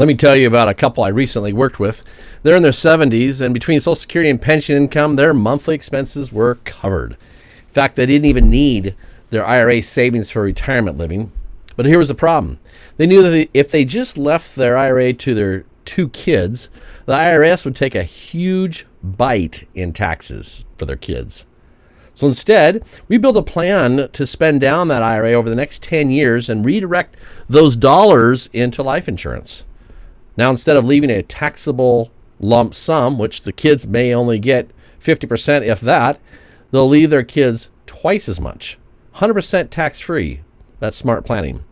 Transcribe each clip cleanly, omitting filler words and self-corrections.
Let me tell you about a couple I recently worked with. They're in their 70s, and between Social Security and pension income, their monthly expenses were covered. In fact, they didn't even need their IRA savings for retirement living. But here was the problem. They knew that if they just left their IRA to their two kids, the IRS would take a huge bite in taxes for their kids. So instead, we built a plan to spend down that IRA over the next 10 years and redirect those dollars into life insurance. Now, instead of leaving a taxable lump sum, which the kids may only get 50%, if that, they'll leave their kids twice as much, 100% tax-free. That's smart planning.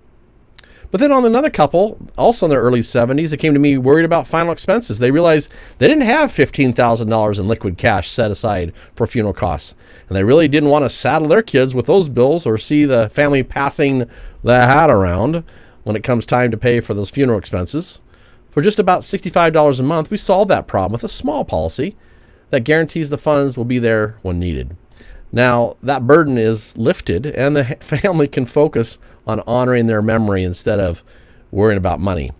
But then on another couple, also in their early 70s, they came to me worried about final expenses. They realized they didn't have $15,000 in liquid cash set aside for funeral costs. And they really didn't want to saddle their kids with those bills or see the family passing the hat around when it comes time to pay for those funeral expenses. For just about $65 a month, we solved that problem with a small policy that guarantees the funds will be there when needed. Now, that burden is lifted, and the family can focus on honoring their memory instead of worrying about money.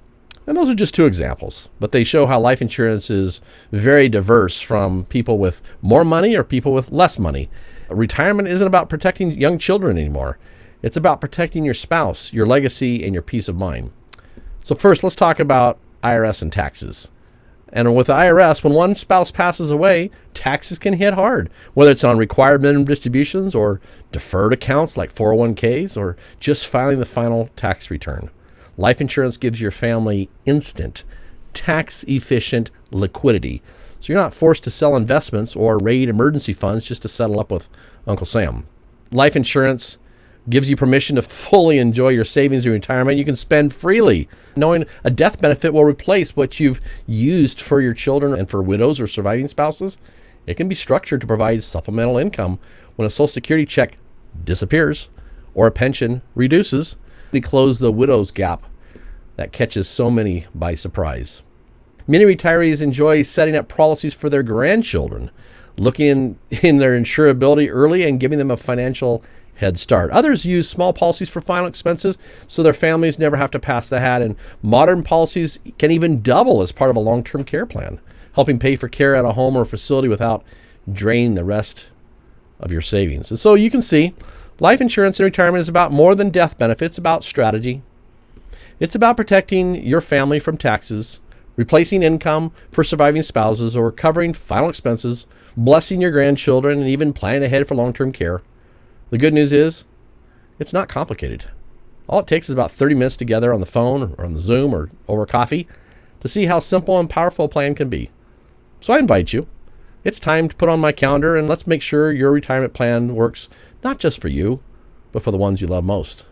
And those are just two examples, but they show how life insurance is very diverse from people with more money or people with less money. Retirement isn't about protecting young children anymore. It's about protecting your spouse, your legacy, and your peace of mind. So first, let's talk about IRS and taxes. And with the IRS, when one spouse passes away, taxes can hit hard, whether it's on required minimum distributions or deferred accounts like 401ks or just filing the final tax return. Life insurance gives your family instant, tax-efficient liquidity, so you're not forced to sell investments or raid emergency funds just to settle up with Uncle Sam. Life insurance gives you permission to fully enjoy your savings in retirement. You can spend freely, knowing a death benefit will replace what you've used for your children and for widows or surviving spouses. It can be structured to provide supplemental income when a Social Security check disappears or a pension reduces. We close the widow's gap that catches so many by surprise. Many retirees enjoy setting up policies for their grandchildren, looking in their insurability early and giving them a financial head start. Others use small policies for final expenses so their families never have to pass the hat, and modern policies can even double as part of a long-term care plan, helping pay for care at a home or facility without draining the rest of your savings. And so you can see, life insurance in retirement is about more than death benefits. It's about strategy. It's about protecting your family from taxes, replacing income for surviving spouses, or covering final expenses, blessing your grandchildren, and even planning ahead for long-term care. The good news is, it's not complicated. All it takes is about 30 minutes together on the phone or on the Zoom or over coffee to see how simple and powerful a plan can be. So I invite you. It's time to put on my calendar, and let's make sure your retirement plan works not just for you, but for the ones you love most.